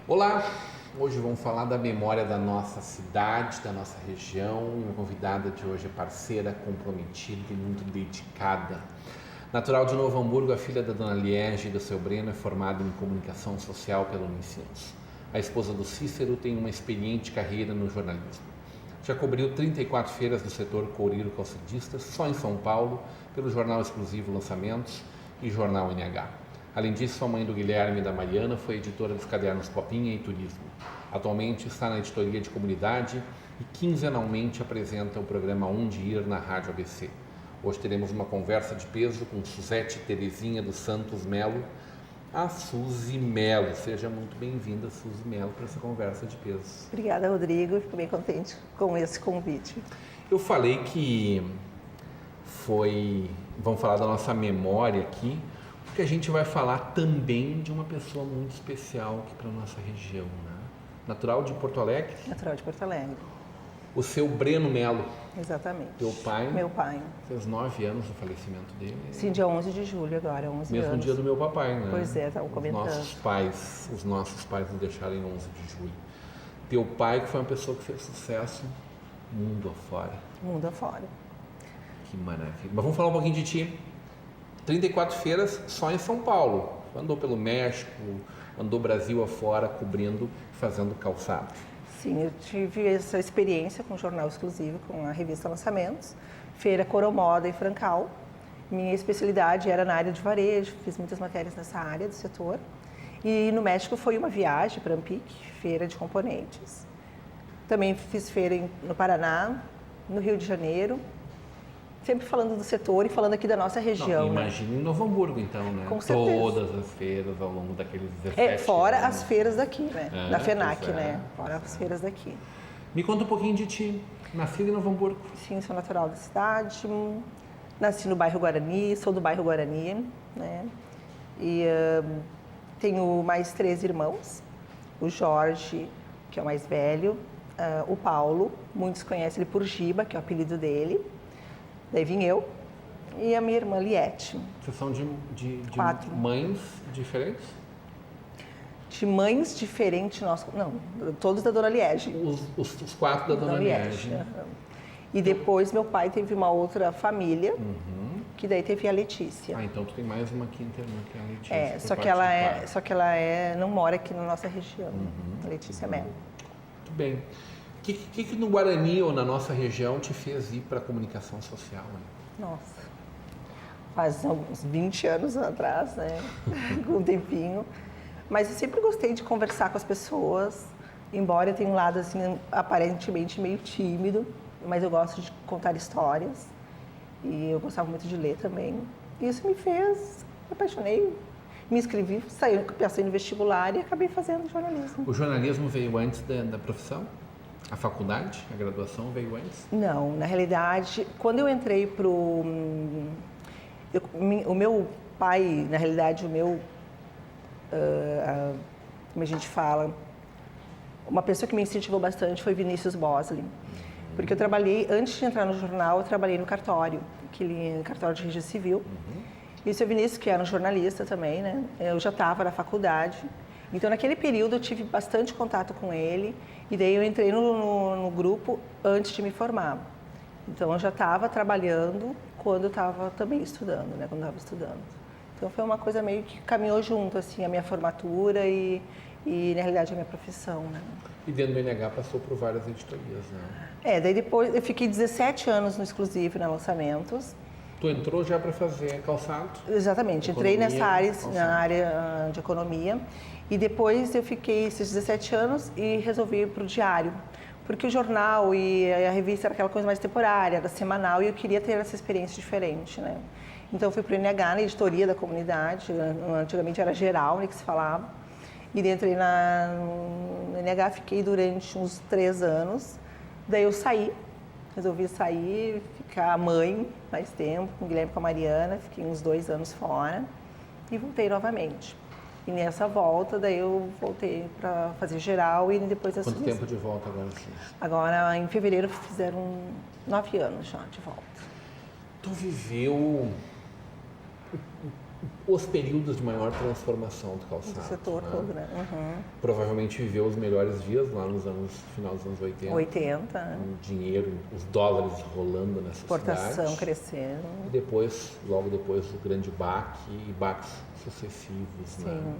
Olá, hoje vamos falar da memória da nossa cidade, da nossa região. Minha convidada de hoje é parceira, comprometida e muito dedicada. Natural de Novo Hamburgo, a filha da dona Liege e do seu Breno é formada em comunicação social pela Unicinos. A esposa do Cícero tem uma experiente carreira no jornalismo. Já cobriu 34 feiras do setor Couriro Calçadistas, só em São Paulo, pelo jornal exclusivo Lançamentos e jornal NH. Além disso, a mãe do Guilherme e da Mariana foi editora dos cadernos Copinha e Turismo. Atualmente está na editoria de comunidade e quinzenalmente apresenta o programa Onde Ir na Rádio ABC. Hoje teremos uma conversa de peso com Suzete Terezinha dos Santos Melo, a Suzy Melo. Seja muito bem-vinda, Suzy Melo, para essa conversa de peso. Obrigada, Rodrigo. Fico bem contente com esse convite. Eu falei que vamos falar da nossa memória aqui, porque a gente vai falar também de uma pessoa muito especial aqui para a nossa região, né? Natural de Porto Alegre? Natural de Porto Alegre. O seu Breno Melo. Exatamente. Teu pai? Meu pai. Fez 9 anos do falecimento dele. Sim, dia 11 de julho agora, 11 Mesmo anos. dia do meu papai, né? Pois é, estavam comentando. Os nossos pais nos deixaram em 11 de julho. Teu pai que foi uma pessoa que fez sucesso mundo afora. Mundo afora. Que maravilha. Mas vamos falar um pouquinho de ti. 34 feiras só em São Paulo. Andou pelo México, andou Brasil afora, cobrindo, fazendo calçado. Sim, eu tive essa experiência com o jornal exclusivo, com a revista Lançamentos, Feira Coromoda e Francal. Minha especialidade era na área de varejo, fiz muitas matérias nessa área do setor. E no México foi uma viagem para Ampic, feira de componentes. Também fiz feira no Paraná, no Rio de Janeiro, sempre falando do setor e falando aqui da nossa região. Imagina em Novo Hamburgo, então, né? Com certeza. Todas as feiras ao longo daqueles 17 fora anos. as feiras daqui, né? Da FENAC, pois é, né? Fora as feiras daqui. Me conta um pouquinho de ti. Nascida em Novo Hamburgo. Sim, sou natural da cidade. Nasci no bairro Guarani, sou do bairro Guarani, né? E tenho mais 3 irmãos. O Jorge, que é o mais velho. O Paulo, muitos conhecem ele por Giba, que é o apelido dele. Daí vim eu e a minha irmã Liette. Vocês são de 4 mães diferentes? De mães diferentes, não, todos da Dona Liege. Os 4 da Dona Liege. E depois meu pai teve uma outra família, que daí teve a Letícia. Ah, então tu tem mais uma quinta irmã, que é a Letícia. Só que ela não mora aqui na nossa região, a Letícia Melo. Muito bem. O que no Guarani ou na nossa região te fez ir para a comunicação social? Né? Nossa, faz uns 20 anos atrás, né? Com um tempinho. Mas eu sempre gostei de conversar com as pessoas, embora eu tenha um lado assim, aparentemente meio tímido, mas eu gosto de contar histórias e eu gostava muito de ler também. E isso me apaixonei, me inscrevi, passei no vestibular e acabei fazendo jornalismo. O jornalismo veio antes da profissão? A faculdade, a graduação veio antes? Não, na realidade, quando eu entrei o meu pai, na realidade, como a gente fala, uma pessoa que me incentivou bastante foi Vinícius Bosley. Porque eu trabalhei, antes de entrar no jornal, eu trabalhei no cartório, cartório de registro civil. E o seu Vinícius, que era um jornalista também, né? Eu já estava na faculdade. Então, naquele período, eu tive bastante contato com ele. E daí eu entrei no grupo antes de me formar. Então, eu já estava trabalhando quando eu estava também estudando, né? Quando eu estava estudando. Então, foi uma coisa meio que caminhou junto, assim, a minha formatura e na realidade, a minha profissão, né? E dentro do NH passou por várias editorias, né? Daí depois eu fiquei 17 anos no exclusivo, na Lançamentos. Tu entrou já para fazer calçado? Exatamente, entrei nessa área, na área de economia. E depois eu fiquei esses 17 anos e resolvi ir para o diário. Porque o jornal e a revista era aquela coisa mais temporária, era semanal, e eu queria ter essa experiência diferente, né? Então eu fui para o NH, na editoria da comunidade, antigamente era geral, né, que se falava. E entrei no NH, fiquei durante uns 3 anos. Daí eu saí resolvi sair, ficar mãe mais tempo, com o Guilherme e com a Mariana, fiquei uns 2 anos fora e voltei novamente. E nessa volta, daí eu voltei para fazer geral e depois assumi. Quanto tempo de volta agora? Agora, em fevereiro, fizeram 9 anos já de volta. Tu viveu os períodos de maior transformação do calçado. Do setor todo, né? Uhum. Provavelmente viveu os melhores dias lá nos final dos anos 80. 80, né? O dinheiro, os dólares rolando nessa Exportação cidade. crescendo. E depois, logo depois, o grande baque e baques sucessivos, Sim. né?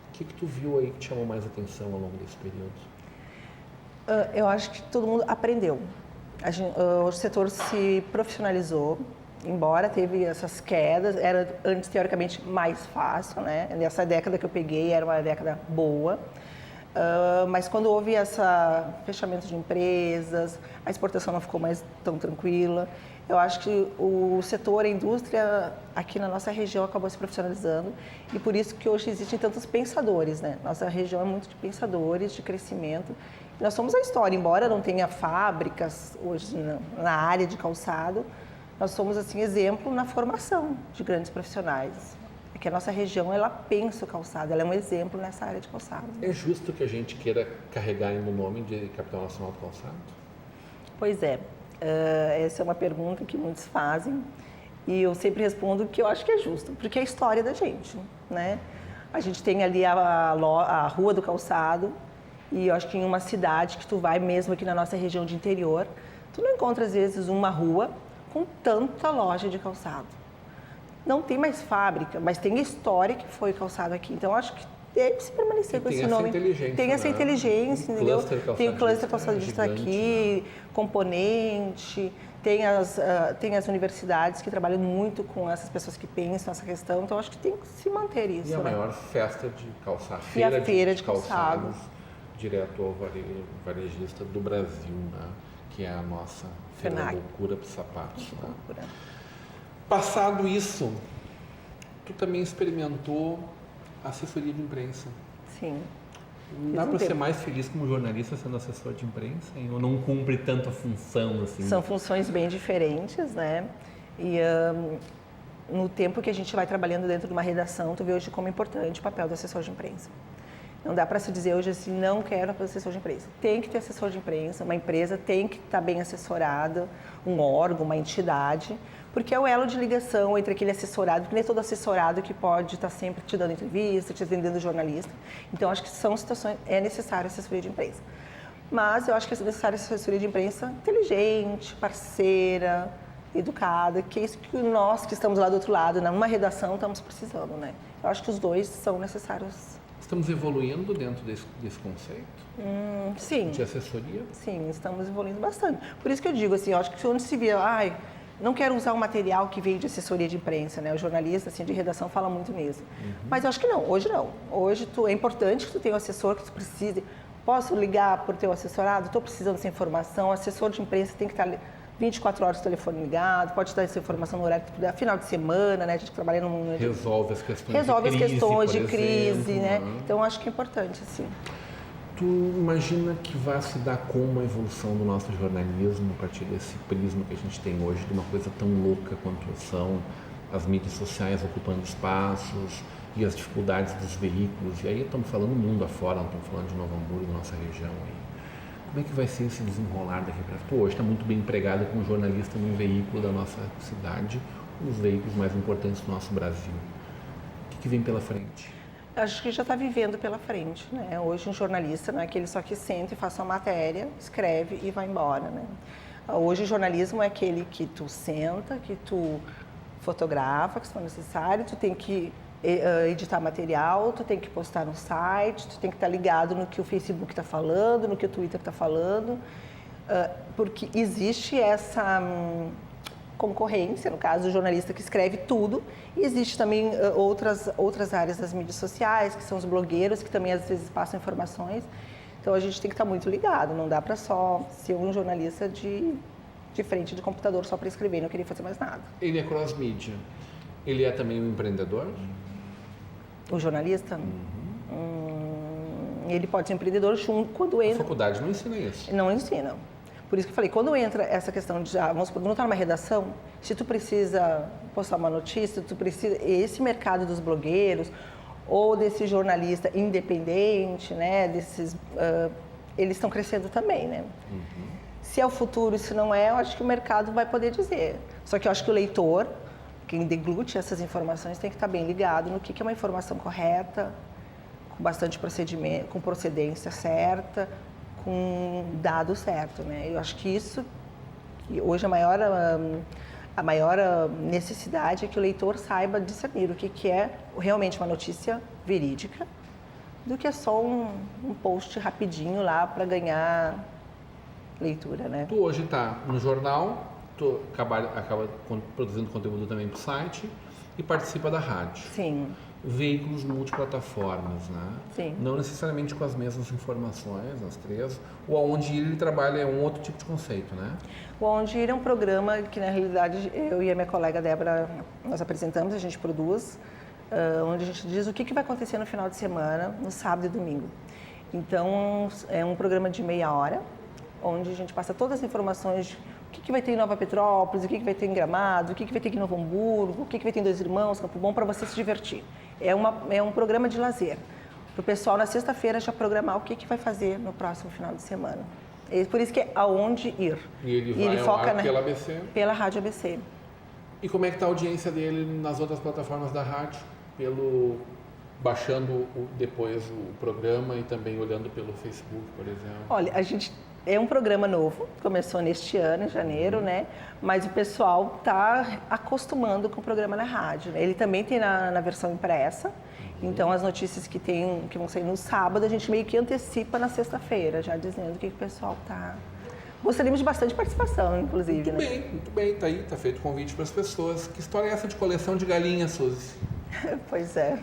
O que tu viu aí que te chamou mais atenção ao longo desse período? Eu acho que todo mundo aprendeu. O setor se profissionalizou, embora teve essas quedas, era antes teoricamente mais fácil, né? Nessa década que eu peguei era uma década boa, mas quando houve esse fechamento de empresas, a exportação não ficou mais tão tranquila. Eu acho que o setor, a indústria aqui na nossa região acabou se profissionalizando e por isso que hoje existem tantos pensadores, né? Nossa região é muito de pensadores, de crescimento. Nós somos a história, embora não tenha fábricas hoje na área de calçado, nós somos assim exemplo na formação de grandes profissionais. É que a nossa região, ela pensa o calçado, ela é um exemplo nessa área de calçado. É justo que a gente queira carregar no nome de Capital Nacional do Calçado? Pois é, essa é uma pergunta que muitos fazem e eu sempre respondo que eu acho que é justo, porque é a história da gente, né? A gente tem ali a Rua do Calçado e eu acho que em uma cidade que tu vai, mesmo aqui na nossa região de interior, tu não encontra às vezes uma rua com tanta loja de calçado. Não tem mais fábrica, mas tem a história que foi calçado aqui. Então, acho que deve se permanecer com esse nome. Tem essa inteligência, entendeu? Tem o cluster calçadista aqui, né? Componente, tem as universidades que trabalham muito com essas pessoas que pensam essa questão. Então, acho que tem que se manter isso. E a maior festa de calçado, feira de calçados, direto ao varejista do Brasil, né? Que é a nossa Feira da Loucura para os Sapatos. Né? Passado isso, tu também experimentou assessoria de imprensa. Sim. Dá para ser mais feliz como jornalista sendo assessor de imprensa? Ou não cumpre tanto a função assim? São funções bem diferentes, né? E no tempo que a gente vai trabalhando dentro de uma redação, tu vê hoje como é importante o papel do assessor de imprensa. Não dá para se dizer hoje assim, não quero assessor de imprensa. Tem que ter assessor de imprensa, uma empresa tem que estar bem assessorada, um órgão, uma entidade, porque é o elo de ligação entre aquele assessorado, porque nem é todo assessorado que pode estar sempre te dando entrevista, te atendendo jornalista. Então, acho que são situações, é necessário assessoria de imprensa. Mas eu acho que é necessário assessoria de imprensa inteligente, parceira, educada, que é isso que nós que estamos lá do outro lado, numa redação, estamos precisando, né? Eu acho que os dois são necessários. Estamos evoluindo dentro desse conceito? Sim. De assessoria? Sim, estamos evoluindo bastante. Por isso que eu digo assim, eu acho que onde se vê, não quero usar o material que veio de assessoria de imprensa, né? O jornalista, assim, de redação fala muito nisso. Mas eu acho que não, hoje não. Hoje é importante que tu tenha um assessor que tu precise. Posso ligar por teu assessorado? Estou precisando dessa informação. O assessor de imprensa tem que estar 24 horas o telefone ligado, pode dar essa informação no horário que tu puder, final de semana, né? A gente trabalha no mundo. Resolve as questões de crise, né? Então, acho que é importante, assim. Tu imagina que vai se dar como a evolução do nosso jornalismo a partir desse prisma que a gente tem hoje, de uma coisa tão louca quanto são as mídias sociais ocupando espaços e as dificuldades dos veículos. E aí estamos falando mundo afora, não estamos falando de Novo Hamburgo, da nossa região aí. Como é que vai ser esse desenrolar daqui para frente? Hoje está muito bem empregado como jornalista num veículo da nossa cidade, um dos veículos mais importantes do nosso Brasil. O que vem pela frente? Acho que já está vivendo pela frente, né? Hoje um jornalista não é aquele só que senta e faz uma matéria, escreve e vai embora, né? Hoje o jornalismo é aquele que tu senta, que tu fotografa, que se for necessário, tu tem que editar material, tu tem que postar no site, tu tem que estar ligado no que o Facebook está falando, no que o Twitter está falando, porque existe essa concorrência, no caso, o jornalista que escreve tudo, e existe também outras áreas das mídias sociais, que são os blogueiros, que também às vezes passam informações. Então a gente tem que estar muito ligado, não dá para só ser um jornalista de frente de computador só para escrever e não querer fazer mais nada. Ele é cross-mídia, ele é também um empreendedor? O jornalista? Ele pode ser empreendedor quando entra. A faculdade não ensina isso? Não ensina. Por isso que eu falei, quando entra essa questão de, vamos supor, quando está numa redação, se tu precisa postar uma notícia, tu precisa, esse mercado dos blogueiros ou desse jornalista independente, né, eles estão crescendo também, né? Se é o futuro e se não é, eu acho que o mercado vai poder dizer. Só que eu acho que o leitor, quem deglute essas informações, tem que estar bem ligado no que é uma informação correta, com bastante procedimento, com procedência certa, com dado certo, né? Eu acho que isso, hoje a maior necessidade é que o leitor saiba discernir o que é realmente uma notícia verídica, do que é só um post rapidinho lá para ganhar leitura, né? Tu hoje está no jornal, tu acaba produzindo conteúdo também para o site e participa da rádio. Sim. Veículos multiplataformas, né? Sim. Não necessariamente com as mesmas informações, as três. O Aonde Ir, ele trabalha um outro tipo de conceito, né? O Aonde Ir é um programa que, na realidade, eu e a minha colega Débora, nós apresentamos, a gente produz, onde a gente diz o que vai acontecer no final de semana, no sábado e domingo. Então, é um programa de meia hora, onde a gente passa todas as informações de o que vai ter em Nova Petrópolis, o que vai ter em Gramado, o que vai ter em Novo Hamburgo, o que vai ter em Dois Irmãos, Campo Bom, para você se divertir. É um programa de lazer. Para o pessoal, na sexta-feira, já programar o que vai fazer no próximo final de semana. É por isso que é Aonde Ir. E ele foca pela ABC? Pela Rádio ABC. E como é que está a audiência dele nas outras plataformas da rádio? Baixando depois o programa e também olhando pelo Facebook, por exemplo? Olha, é um programa novo, começou neste ano, em janeiro, né? Mas o pessoal está acostumando com o programa na rádio, né? Ele também tem na versão impressa, então as notícias que vão sair no sábado, a gente meio que antecipa na sexta-feira, já dizendo o que o pessoal está... Gostaríamos de bastante participação, inclusive, Muito bem, tá aí, tá feito o convite para as pessoas. Que história é essa de coleção de galinhas, Suzy? Pois é.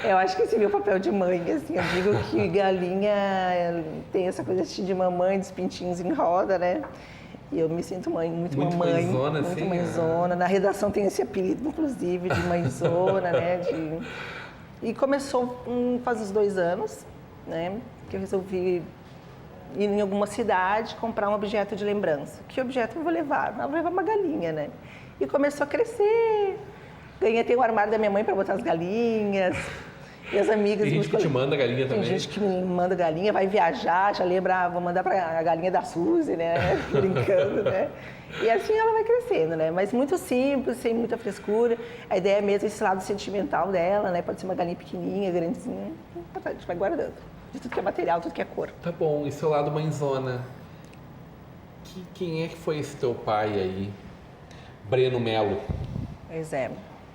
Eu acho que esse é meu papel de mãe, assim, eu digo que galinha tem essa coisa de mamãe, dos pintinhos em roda, né? E eu me sinto muito mamãe, mãezona, muito assim, mãezona. Na redação tem esse apelido, inclusive, de mãezona, né? E começou faz uns 2 anos, né? Que eu resolvi ir em alguma cidade comprar um objeto de lembrança. Que objeto eu vou levar? Eu vou levar uma galinha, né? E começou a crescer. Tem o armário da minha mãe para botar as galinhas. E as amigas... Tem gente que te manda galinha também. Tem gente que me manda galinha, vai viajar, já lembra, vou mandar para a galinha da Suzy, né? Brincando, né? E assim ela vai crescendo, né? Mas muito simples, sem muita frescura. A ideia é mesmo esse lado sentimental dela, né? Pode ser uma galinha pequenininha, grandezinha. A gente vai guardando. De tudo que é material, tudo que é cor. Tá bom. E seu lado mãezona? Quem é que foi esse teu pai aí? Breno Melo. Pois é.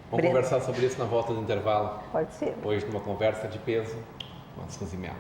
Vamos conversar sobre isso na volta do intervalo? Pode ser. Hoje, numa conversa de peso com a Suzy Melo.